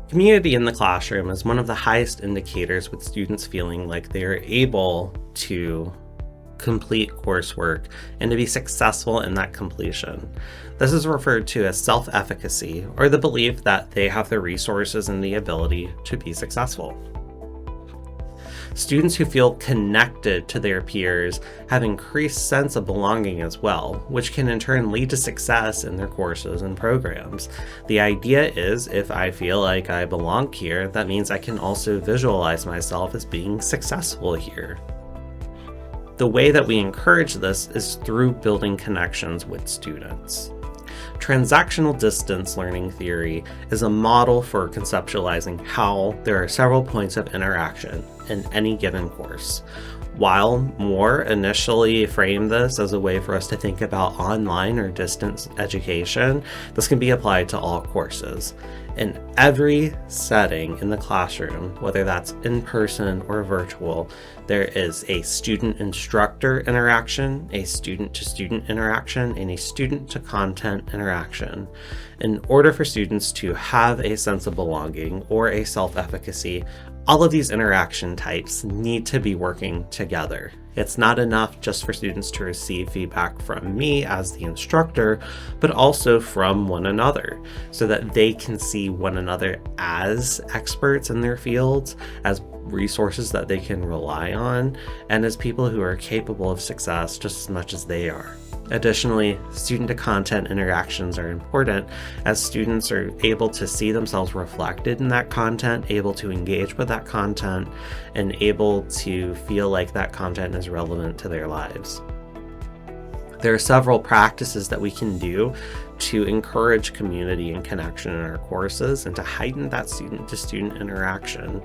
Community in the classroom is one of the highest indicators with students feeling like they are able to complete coursework and to be successful in that completion. This is referred to as self-efficacy, or the belief that they have the resources and the ability to be successful. Students who feel connected to their peers have increased sense of belonging as well, which can in turn lead to success in their courses and programs. The idea is, if I feel like I belong here, that means I can also visualize myself as being successful here. The way that we encourage this is through building connections with students. Transactional distance learning theory is a model for conceptualizing how there are several points of interaction in any given course. While Moore initially framed this as a way for us to think about online or distance education, this can be applied to all courses. In every setting in the classroom, whether that's in person or virtual, there is a student-instructor interaction, a student-to-student interaction, and a student-to-content interaction. In order for students to have a sense of belonging or a self-efficacy, all of these interaction types need to be working together. It's not enough just for students to receive feedback from me as the instructor, but also from one another, so that they can see one another as experts in their fields, as resources that they can rely on, and as people who are capable of success just as much as they are. Additionally, student-to-content interactions are important, as students are able to see themselves reflected in that content, able to engage with that content, and able to feel like that content is relevant to their lives. There are several practices that we can do to encourage community and connection in our courses and to heighten that student-to-student interaction.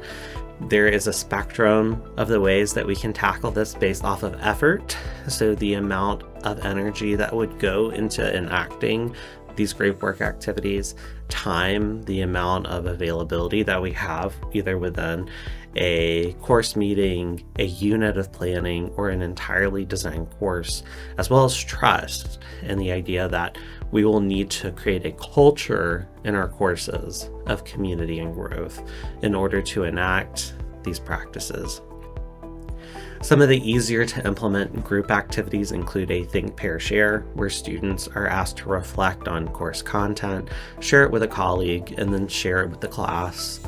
There is a spectrum of the ways that we can tackle this based off of effort, so the amount of energy that would go into enacting these group work activities, time, the amount of availability that we have either within a course meeting, a unit of planning, or an entirely designed course, as well as trust and the idea that we will need to create a culture in our courses of community and growth in order to enact these practices. Some of the easier to implement group activities include a think, pair, share, where students are asked to reflect on course content, share it with a colleague, and then share it with the class.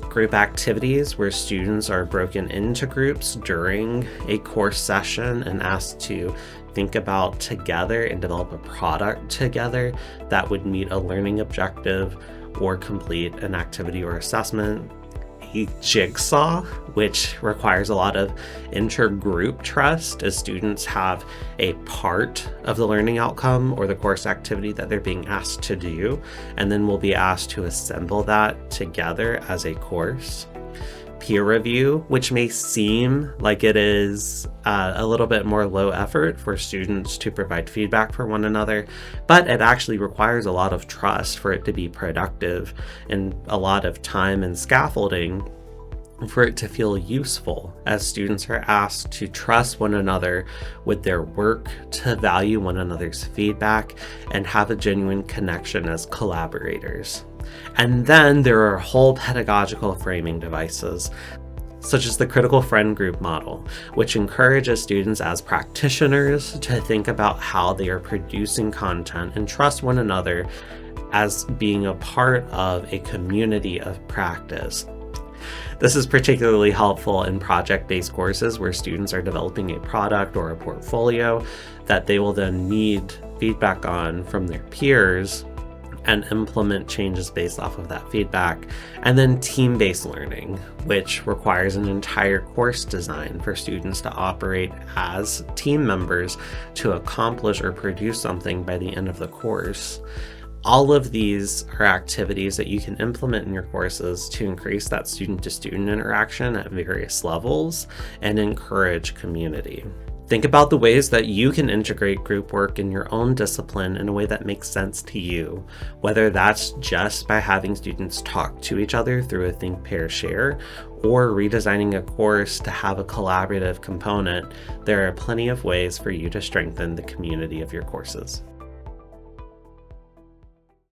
Group activities where students are broken into groups during a course session and asked to think about together and develop a product together that would meet a learning objective or complete an activity or assessment. A jigsaw, which requires a lot of intergroup trust, as students have a part of the learning outcome or the course activity that they're being asked to do, and then will be asked to assemble that together as a course. Peer review, which may seem like it is a little bit more low effort for students to provide feedback for one another, but it actually requires a lot of trust for it to be productive and a lot of time and scaffolding for it to feel useful, as students are asked to trust one another with their work, to value one another's feedback, and have a genuine connection as collaborators. And then there are whole pedagogical framing devices, such as the critical friend group model, which encourages students as practitioners to think about how they are producing content and trust one another as being a part of a community of practice. This is particularly helpful in project-based courses where students are developing a product or a portfolio that they will then need feedback on from their peers and implement changes based off of that feedback. And then team-based learning, which requires an entire course design for students to operate as team members to accomplish or produce something by the end of the course. All of these are activities that you can implement in your courses to increase that student-to-student interaction at various levels and encourage community. Think about the ways that you can integrate group work in your own discipline in a way that makes sense to you, whether that's just by having students talk to each other through a think, pair, share, or redesigning a course to have a collaborative component. There are plenty of ways for you to strengthen the community of your courses.